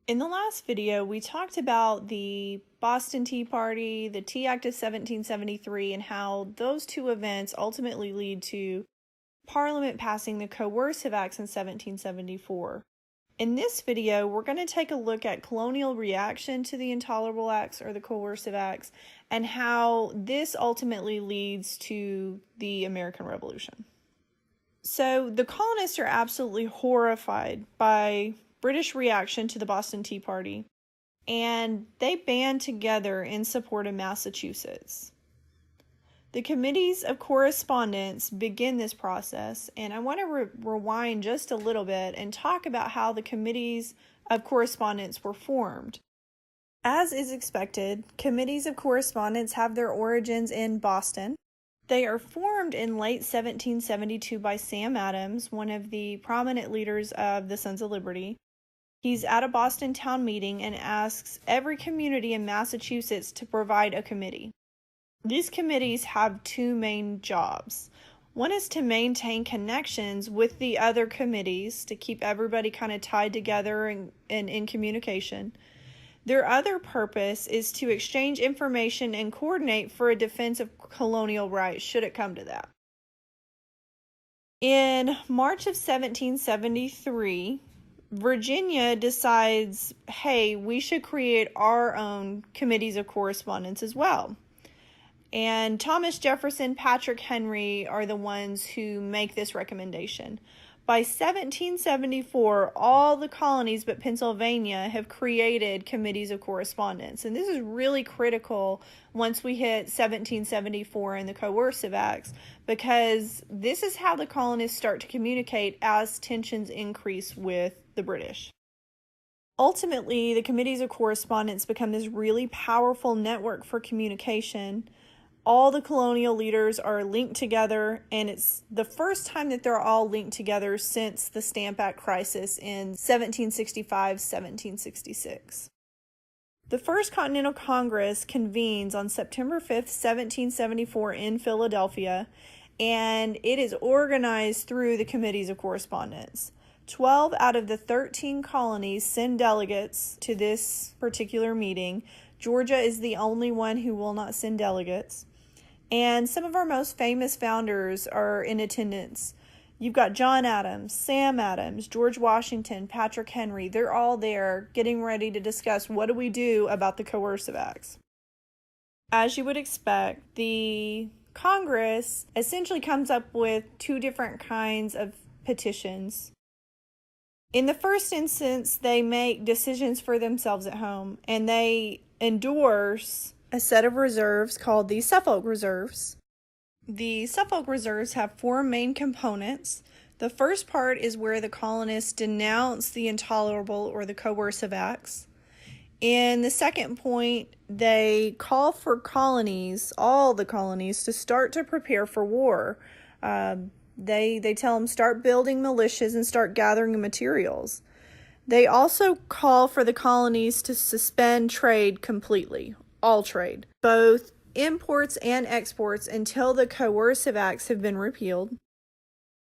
In the last video, we talked about the Boston Tea Party, the Tea Act of 1773, and how those two events ultimately lead to Parliament passing the Coercive Acts in 1774. In this video, we're going to take a look at colonial reaction to the Intolerable Acts or the Coercive Acts and how this ultimately leads to the American Revolution. So the colonists are absolutely horrified by British reaction to the Boston Tea Party, and they band together in support of Massachusetts. The committees of correspondence begin this process, and I want to rewind just a little bit and talk about how the committees of correspondence were formed. As is expected, committees of correspondence have their origins in Boston. They are formed in late 1772 by Sam Adams, one of the prominent leaders of the Sons of Liberty. He's at a Boston town meeting and asks every community in Massachusetts to provide a committee. These committees have two main jobs. One is to maintain connections with the other committees to keep everybody kind of tied together and in communication. Their other purpose is to exchange information and coordinate for a defense of colonial rights, should it come to that. In March of 1773, Virginia decides, hey, we should create our own committees of correspondence as well. And Thomas Jefferson, Patrick Henry are the ones who make this recommendation. By 1774, all the colonies but Pennsylvania have created committees of correspondence. And this is really critical once we hit 1774 and the Coercive Acts, because this is how the colonists start to communicate as tensions increase with the British. Ultimately, the committees of correspondence become this really powerful network for communication. All the colonial leaders are linked together, and it's the first time that they're all linked together since the Stamp Act crisis in 1765-1766. The First Continental Congress convenes on September 5th, 1774 in Philadelphia, and it is organized through the committees of correspondence. 12 out of the 13 colonies send delegates to this particular meeting. Georgia is the only one who will not send delegates. And some of our most famous founders are in attendance. You've got John Adams, Sam Adams, George Washington, Patrick Henry. They're all there getting ready to discuss what do we do about the Coercive Acts. As you would expect, the Congress essentially comes up with two different kinds of petitions. In the first instance, they make decisions for themselves at home, and they endorse a set of reserves called the Suffolk Reserves. The Suffolk Reserves have four main components. The first part is where the colonists denounce the Intolerable or the Coercive Acts. In the second point, they call for colonies, all the colonies, to start to prepare for war. They tell them start building militias and start gathering materials. They also call for the colonies to suspend trade completely, all trade, both imports and exports, until the Coercive Acts have been repealed.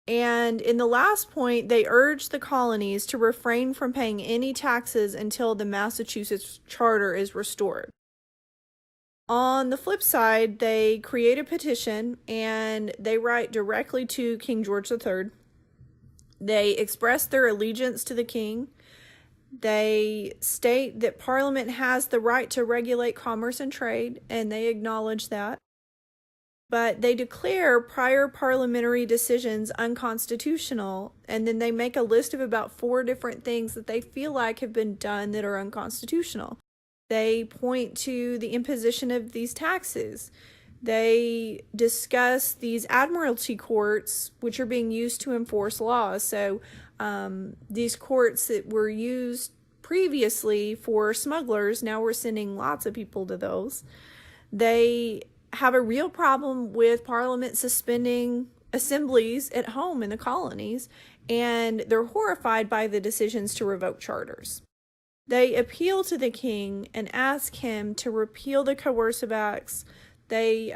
And in the last point, they urge the colonies to refrain from paying any taxes until the Massachusetts Charter is restored. On the flip side, they create a petition and they write directly to King George III. They express their allegiance to the king. They state that Parliament has the right to regulate commerce and trade, and they acknowledge that. But they declare prior parliamentary decisions unconstitutional, and then they make a list of about 4 different things that they feel like have been done that are unconstitutional. They point to the imposition of these taxes. They discuss these admiralty courts, which are being used to enforce laws. So these courts that were used previously for smugglers, now we're sending lots of people to those. They have a real problem with Parliament suspending assemblies at home in the colonies, and they're horrified by the decisions to revoke charters. They appeal to the king and ask him to repeal the Coercive Acts. They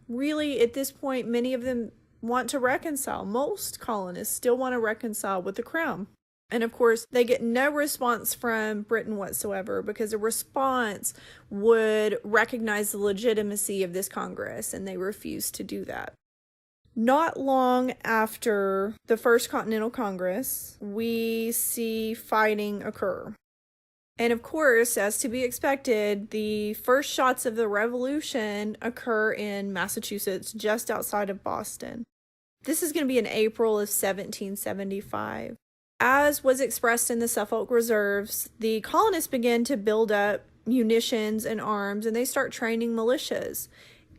really, at this point, many of them want to reconcile. Most colonists still want to reconcile with the crown. And of course, they get no response from Britain whatsoever, because a response would recognize the legitimacy of this Congress, and they refuse to do that. Not long after the First Continental Congress, we see fighting occur. And of course, as to be expected, the first shots of the Revolution occur in Massachusetts, just outside of Boston. This is going to be in April of 1775. As was expressed in the Suffolk Reserves, the colonists begin to build up munitions and arms, and they start training militias.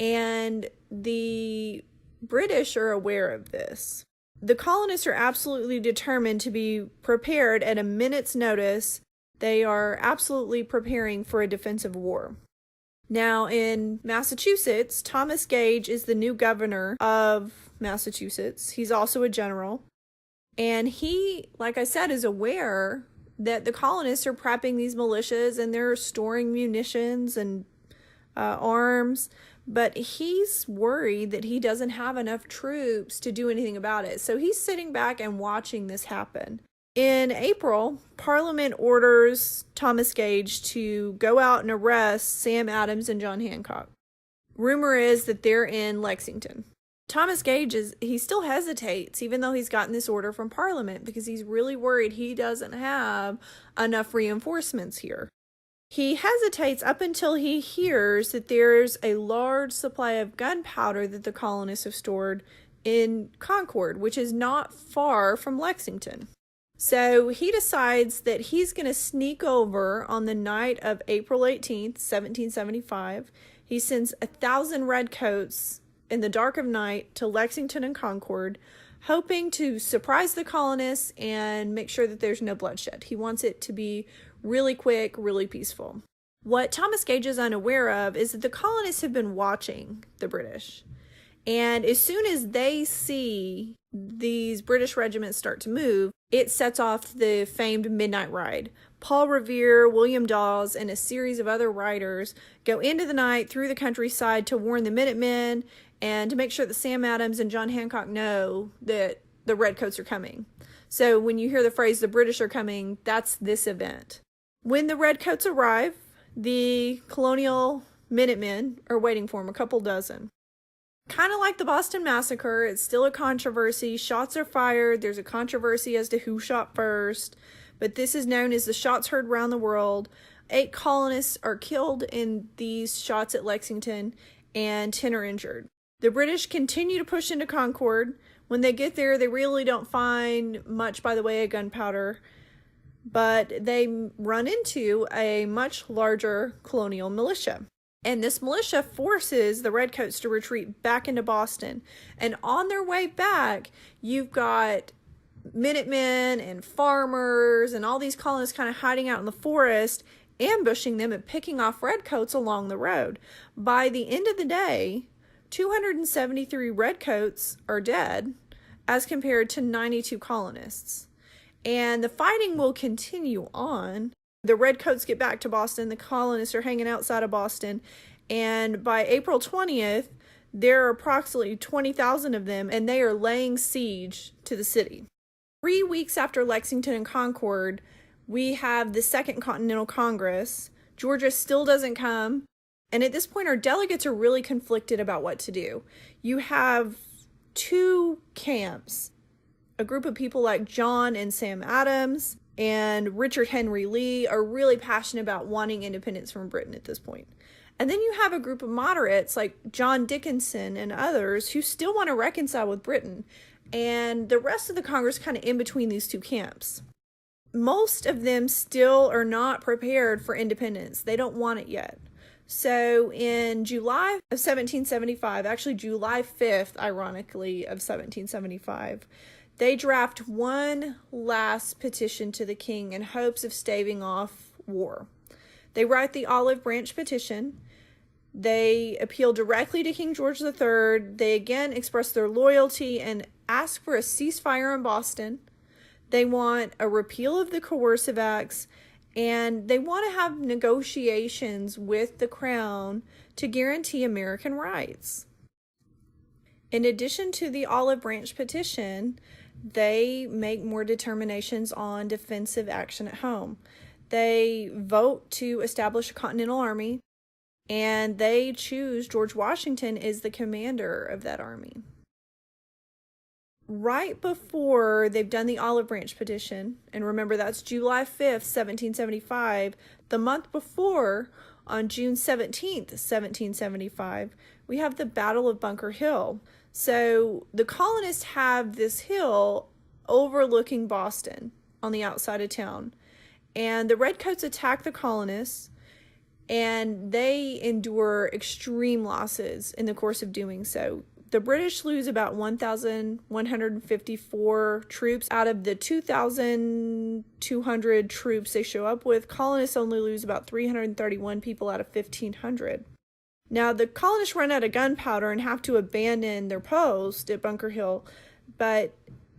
And the British are aware of this. The colonists are absolutely determined to be prepared at a minute's notice. They are absolutely preparing for a defensive war. Now, in Massachusetts, Thomas Gage is the new governor of Massachusetts. He's also a general. And he, like I said, is aware that the colonists are prepping these militias and they're storing munitions and arms. But he's worried that he doesn't have enough troops to do anything about it. So he's sitting back and watching this happen. In April, Parliament orders Thomas Gage to go out and arrest Sam Adams and John Hancock. Rumor is that they're in Lexington. Thomas Gage he still hesitates, even though he's gotten this order from Parliament, because he's really worried he doesn't have enough reinforcements here. He hesitates up until he hears that there's a large supply of gunpowder that the colonists have stored in Concord, which is not far from Lexington. So he decides that he's going to sneak over on the night of April 18th, 1775. He sends 1,000 redcoats in the dark of night to Lexington and Concord, hoping to surprise the colonists and make sure that there's no bloodshed. He wants it to be really quick, really peaceful. What Thomas Gage is unaware of is that the colonists have been watching the British. And as soon as they see these British regiments start to move, it sets off the famed Midnight Ride. Paul Revere, William Dawes, and a series of other riders go into the night through the countryside to warn the Minutemen and to make sure that Sam Adams and John Hancock know that the Redcoats are coming. So when you hear the phrase, the British are coming, that's this event. When the Redcoats arrive, the colonial Minutemen are waiting for them, a couple dozen. Kind of like the Boston Massacre, it's still a controversy. Shots are fired. There's a controversy as to who shot first, but this is known as the shots heard round the world. 8 colonists are killed in these shots at Lexington, and 10 are injured. The British continue to push into Concord. When they get there, they really don't find much by the way of gunpowder, but they run into a much larger colonial militia. And this militia forces the Redcoats to retreat back into Boston. And on their way back, you've got Minutemen and farmers and all these colonists kind of hiding out in the forest, ambushing them and picking off Redcoats along the road. By the end of the day, 273 Redcoats are dead as compared to 92 colonists. And the fighting will continue on. The Redcoats get back to Boston. The colonists are hanging outside of Boston. And by April 20th, there are approximately 20,000 of them, and they are laying siege to the city. 3 weeks after Lexington and Concord, we have the Second Continental Congress. Georgia still doesn't come. And at this point, our delegates are really conflicted about what to do. You have 2 camps. A group of people like John and Sam Adams and Richard Henry Lee are really passionate about wanting independence from Britain at this point. And then you have a group of moderates like John Dickinson and others who still want to reconcile with Britain. And the rest of the Congress kind of in between these 2 camps. Most of them still are not prepared for independence. They don't want it yet. So in July of 1775, actually July 5th, ironically, of 1775, they draft one last petition to the king in hopes of staving off war. They write the Olive Branch Petition. They appeal directly to King George III. They again express their loyalty and ask for a ceasefire in Boston. They want a repeal of the coercive acts, and they want to have negotiations with the Crown to guarantee American rights. In addition to the Olive Branch Petition, they make more determinations on defensive action at home. They vote to establish a Continental Army, and they choose George Washington as the commander of that army. Right before they've done the Olive Branch Petition, and remember that's July 5th, 1775, the month before, on June 17th, 1775, we have the Battle of Bunker Hill. So the colonists have this hill overlooking Boston on the outside of town. And the Redcoats attack the colonists, and they endure extreme losses in the course of doing so. The British lose about 1,154 troops out of the 2,200 troops they show up with. Colonists only lose about 331 people out of 1,500. Now, the colonists run out of gunpowder and have to abandon their post at Bunker Hill, but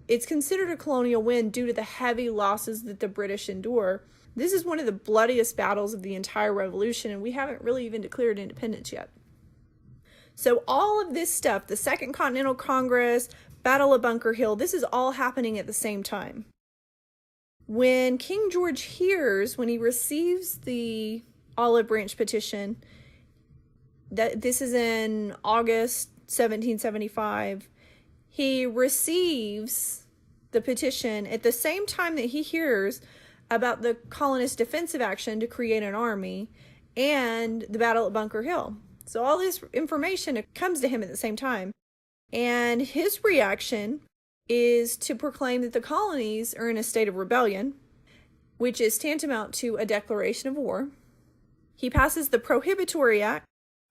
it's considered a colonial win due to the heavy losses that the British endure. This is one of the bloodiest battles of the entire Revolution, and we haven't really even declared independence yet. So all of this stuff, the Second Continental Congress, Battle of Bunker Hill, this is all happening at the same time. When King George hears, when he receives the Olive Branch Petition, that this is in August 1775, he receives the petition at the same time that he hears about the colonists' defensive action to create an army and the Battle at Bunker Hill. So all this information comes to him at the same time. And his reaction is to proclaim that the colonies are in a state of rebellion, which is tantamount to a declaration of war. He passes the Prohibitory Act,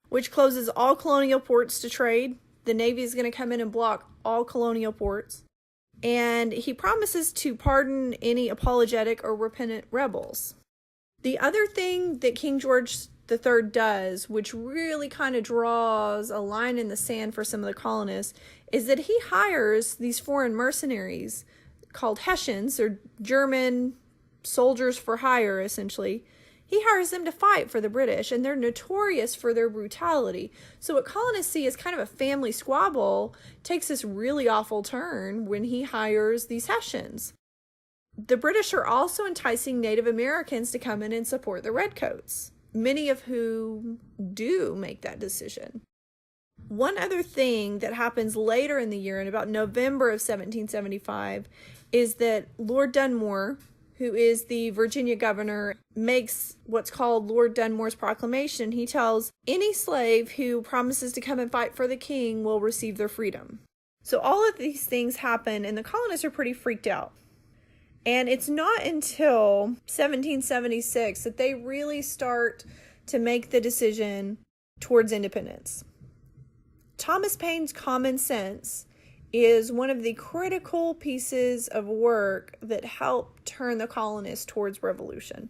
which closes all colonial ports to trade. The Navy is going to come in and block all colonial ports. And he promises to pardon any apologetic or repentant rebels. The other thing that King George III does, which really kind of draws a line in the sand for some of the colonists, is that he hires these foreign mercenaries called Hessians, or German soldiers for hire, essentially. He hires them to fight for the British, and they're notorious for their brutality. So what colonists see as kind of a family squabble takes this really awful turn when he hires these Hessians. The British are also enticing Native Americans to come in and support the Redcoats, many of whom do make that decision. One other thing that happens later in the year, in about November of 1775, is that Lord Dunmore, who is the Virginia governor, makes what's called Lord Dunmore's Proclamation. He tells any slave who promises to come and fight for the king will receive their freedom. So all of these things happen, and the colonists are pretty freaked out. And it's not until 1776 that they really start to make the decision towards independence. Thomas Paine's Common Sense is one of the critical pieces of work that helped turn the colonists towards revolution.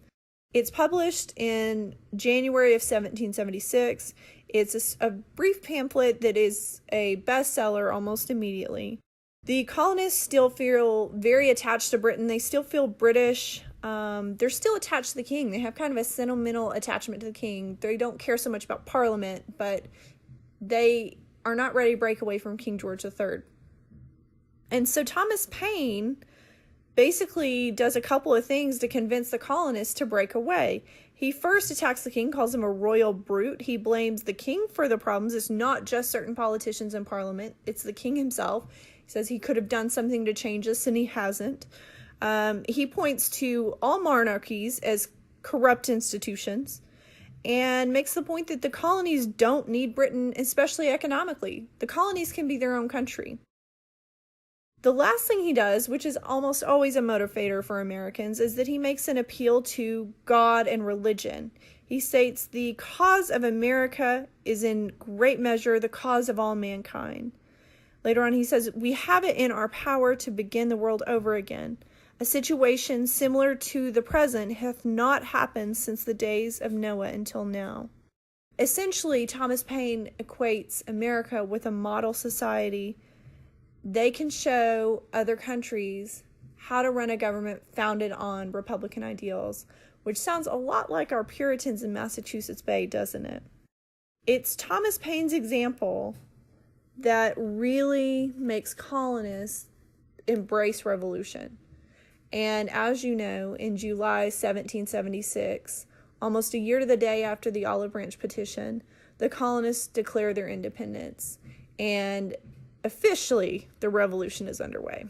It's published in January of 1776. It's a brief pamphlet that is a bestseller almost immediately. The colonists still feel very attached to Britain. They still feel British. They're still attached to the king. They have kind of a sentimental attachment to the king. They don't care so much about Parliament, but they are not ready to break away from King George III. And so Thomas Paine basically does a couple of things to convince the colonists to break away. He first attacks the king, calls him a royal brute. He blames the king for the problems. It's not just certain politicians in Parliament. It's the king himself. He says he could have done something to change this, and he hasn't. He points to all monarchies as corrupt institutions and makes the point that the colonies don't need Britain, especially economically. The colonies can be their own country. The last thing he does, which is almost always a motivator for Americans, is that he makes an appeal to God and religion. He states, "The cause of America is in great measure the cause of all mankind." Later on, he says, "We have it in our power to begin the world over again. A situation similar to the present hath not happened since the days of Noah until now." Essentially, Thomas Paine equates America with a model society. They can show other countries how to run a government founded on Republican ideals, which sounds a lot like our Puritans in Massachusetts Bay, doesn't it? It's Thomas Paine's example that really makes colonists embrace revolution. And as you know, in July 1776, almost a year to the day after the Olive Branch Petition, the colonists declare their independence, and officially the revolution is underway.